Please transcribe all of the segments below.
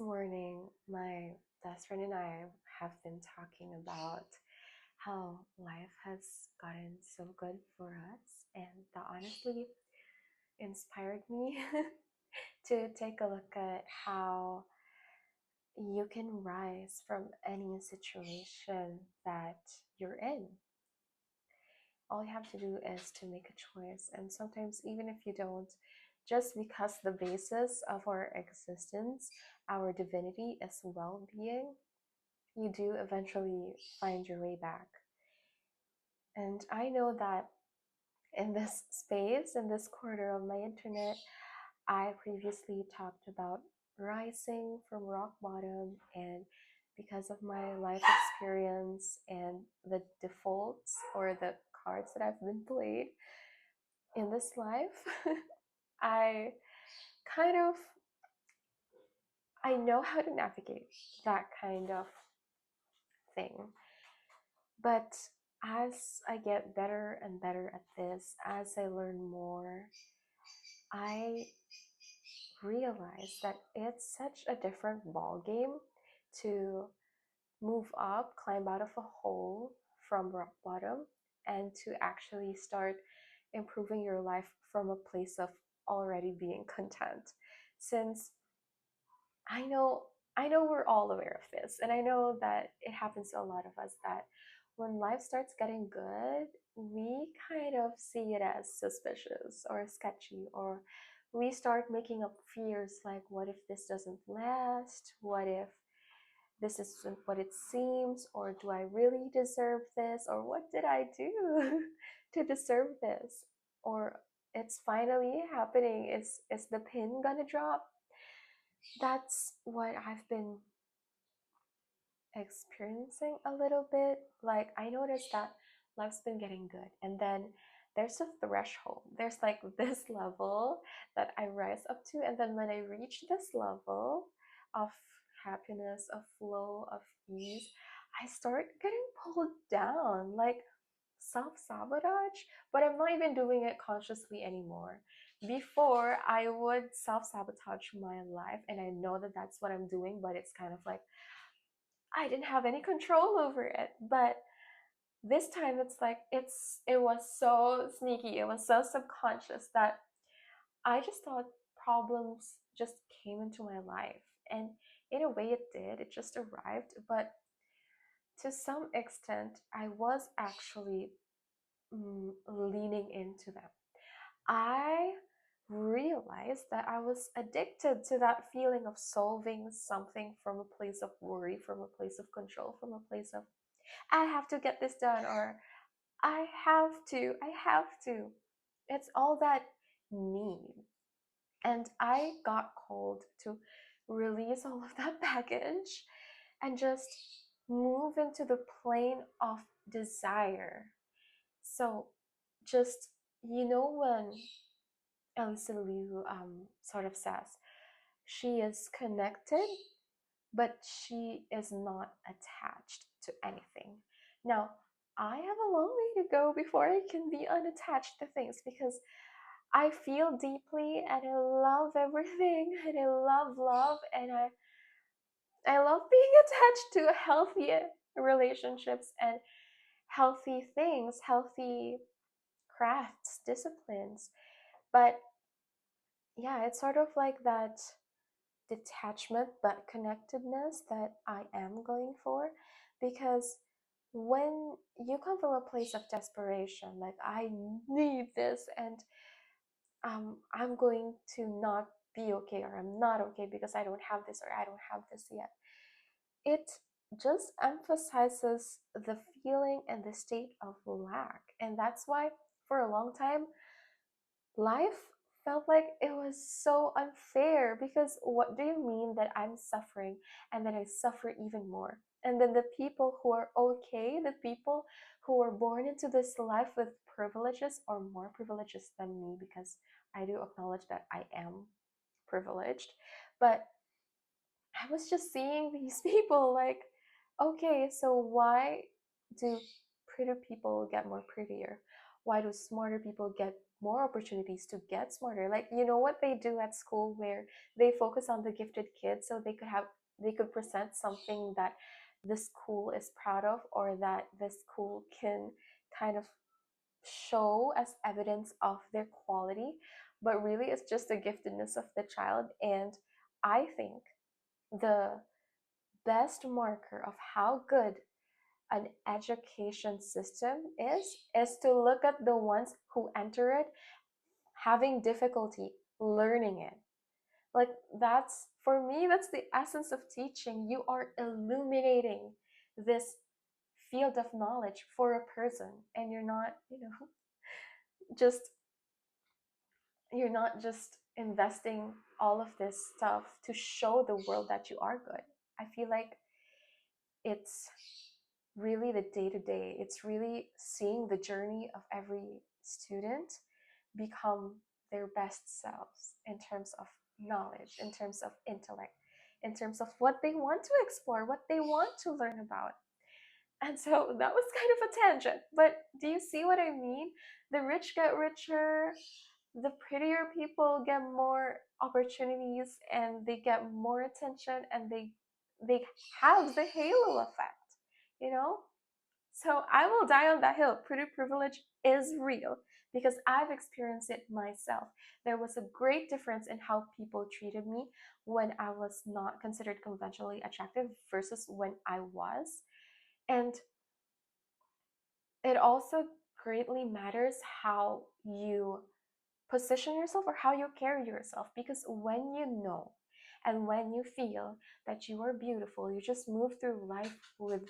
morning, my best friend and I have been talking about how life has gotten so good for us, and that honestly inspired me to take a look at how you can rise from any situation that you're in. All you have to do is to make a choice, and sometimes, even if you don't, just because the basis of our existence, our divinity, is well being, you do eventually find your way back. And I know that in this space, in this corner of my internet, I previously talked about rising from rock bottom, and because of my life experience and the defaults or the cards that I've been played in this life, I kind of I know how to navigate that kind of thing. But as I get better and better at this, as I learn more, I realize that it's such a different ball game to move up, climb out of a hole from rock bottom, and to actually start improving your life from a place of already being content. Since I know I know we're all aware of this, and I know that it happens to a lot of us that when life starts getting good, we kind of see it as suspicious or sketchy, or we start making up fears like, what if this doesn't last? What if this isn't what it seems? Or do I really deserve this? Or what did I do to deserve this? Or it's finally happening. Is the pin gonna drop? That's what I've been experiencing a little bit. Like, I noticed that life's been getting good, and then there's a threshold. There's like this level that I rise up to, and then when I reach this level of happiness, of flow, of ease, I start getting pulled down, like self sabotage. But I'm not even doing it consciously anymore. Before, I would self sabotage my life, and I know that that's what I'm doing, but it's kind of like I didn't have any control over it. But this time it's like it was so sneaky, it was so subconscious that I just thought problems just came into my life. And in a way it did, it just arrived. But to some extent, I was actually leaning into them. I realized that I was addicted to that feeling of solving something from a place of worry, from a place of control, from a place of I have to get this done, or I have to. It's all that need. And I got called to release all of that baggage and just move into the plane of desire. So, just, when Elisa Liu sort of says, she is connected, but she is not attached to anything. Now, I have a long way to go before I can be unattached to things, because I feel deeply and I love everything and I love love, and I love being attached to healthy relationships and healthy things, healthy crafts, disciplines. But yeah, it's sort of like that detachment but connectedness that I am going for, because when you come from a place of desperation, like I need this, and I'm going to not be okay, or I'm not okay because I don't have this, or I don't have this yet, it just emphasizes the feeling and the state of lack. And that's why for a long time life felt like it was so unfair, because what do you mean that I'm suffering and that I suffer even more? And then the people who are okay, the people who were born into this life with privileges, or more privileges than me, because I do acknowledge that I am privileged, but I was just seeing these people like, okay, so why do prettier people get more prettier? Why do smarter people get more opportunities to get smarter. Like, you know what they do at school where they focus on the gifted kids so they could present something that the school is proud of, or that the school can kind of show as evidence of their quality, but really it's just the giftedness of the child. And I think the best marker of how good an education system is to look at the ones who enter it having difficulty learning it. Like, that's, for me, that's the essence of teaching. You are illuminating this field of knowledge for a person, and just you're not just investing all of this stuff to show the world that you are good. I feel like it's really the day to day. It's really seeing the journey of every student become their best selves in terms of knowledge, in terms of intellect, in terms of what they want to explore, what they want to learn about. And so that was kind of a tangent, but do you see what I mean? The rich get richer, the prettier people get more opportunities, and they get more attention, and they have the halo effect, you know? So I will die on that hill. Pretty privilege is real because I've experienced it myself. There was a great difference in how people treated me when I was not considered conventionally attractive versus when I was. And it also greatly matters how you position yourself or how you carry yourself, because when you know and when you feel that you are beautiful, you just move through life with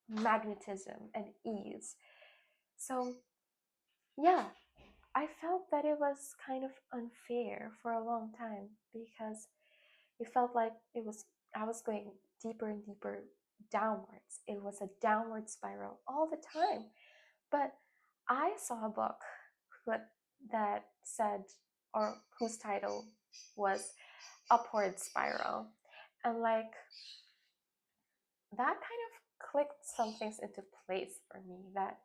magnetism and ease. So, yeah, I felt that it was kind of unfair for a long time because it felt like I was going deeper and deeper downwards. It was a downward spiral all the time. But I saw a book that said, or whose title was Upward Spiral. And like, that kind of clicked some things into place for me, that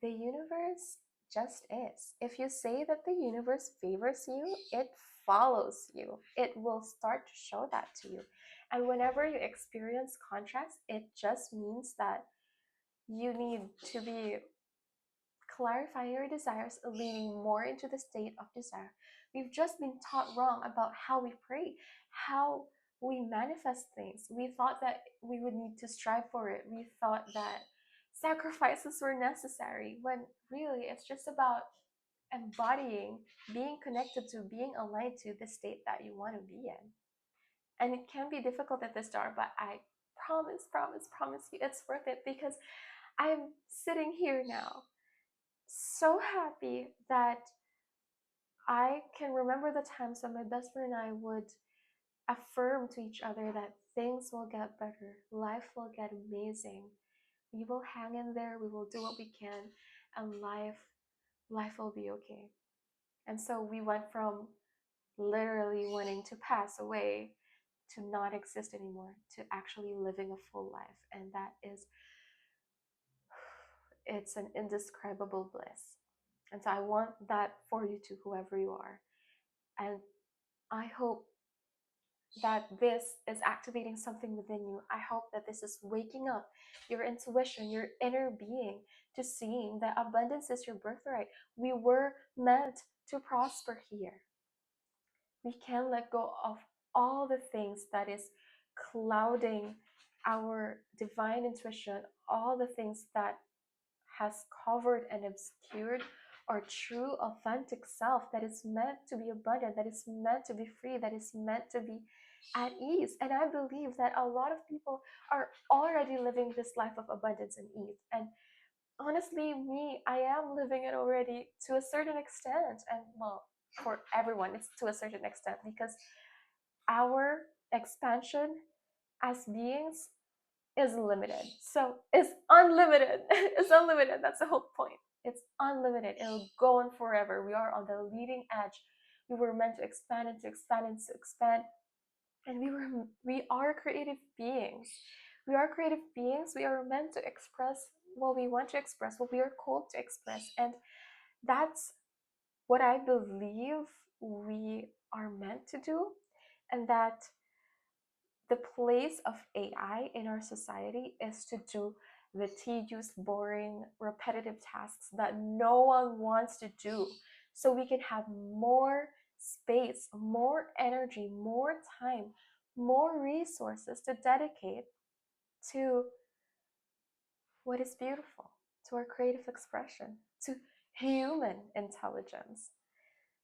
the universe just is. If you say that the universe favors you, it follows you. It will start to show that to you. And whenever you experience contrast, it just means that you need to be clarifying your desires, leaning more into the state of desire. We've just been taught wrong about how we pray, how we manifest things. We thought that we would need to strive for it. We thought that sacrifices were necessary, when really it's just about embodying, being connected to, being aligned to the state that you want to be in. And it can be difficult at the start, but I promise you it's worth it, because I'm sitting here now so happy that I can remember the times when my best friend and I would affirm to each other that things will get better, life will get amazing. We will hang in there, we will do what we can, and life will be okay. And so we went from literally wanting to pass away to not exist anymore, to actually living a full life. And that is, it's an indescribable bliss. And so I want that for you too, whoever you are. And I hope that this is activating something within you. I hope that this is waking up your intuition, your inner being, to seeing that abundance is your birthright. We were meant to prosper here. We can let go of all the things that is clouding our divine intuition, all the things that has covered and obscured our true authentic self, that is meant to be abundant, that is meant to be free, that is meant to be at ease. And I believe that a lot of people are already living this life of abundance and ease. And honestly, me, I am living it already to a certain extent. And well, for everyone, it's to a certain extent, because our expansion as beings is limited. So it's unlimited. It's unlimited. That's the whole point. It's unlimited. It'll go on forever. We are on the leading edge. We were meant to expand and to expand and to expand. And we are creative beings. We are creative beings. We are meant to express what we want to express, what we are called to express. And That's what I believe we are meant to do, and that the place of AI in our society is to do the tedious, boring, repetitive tasks that no one wants to do. So we can have more space, more energy, more time, more resources to dedicate to what is beautiful, to our creative expression, to human intelligence.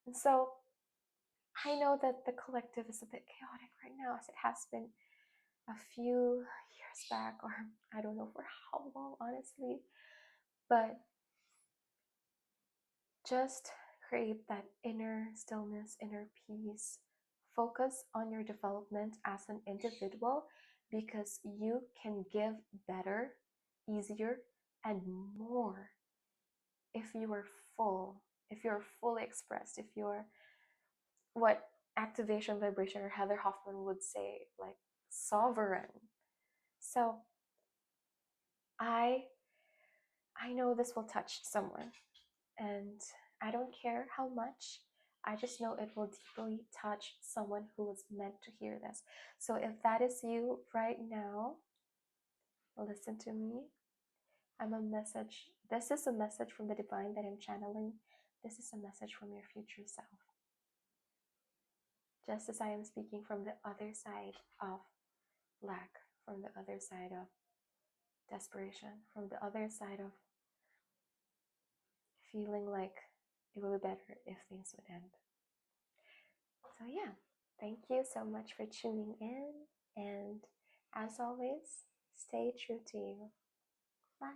And so I know that the collective is a bit chaotic right now, as it has been a few years back, or I don't know for how long, honestly. But just create that inner stillness, inner peace. Focus on your development as an individual, because you can give better, easier, and more if you are full, if you're fully expressed, if you're what activation vibration or Heather Hoffman would say, like sovereign. So I I know this will touch someone, and I don't care how much. I just know it will deeply touch someone who is meant to hear this. So if that is you right now, listen to me. I'm a message. This is a message from the divine that I'm channeling. This is a message from your future self. Just as I am speaking from the other side of lack, from the other side of desperation, from the other side of feeling like it would be better if things would end. So, yeah, thank you so much for tuning in. And as always, stay true to you. Bye.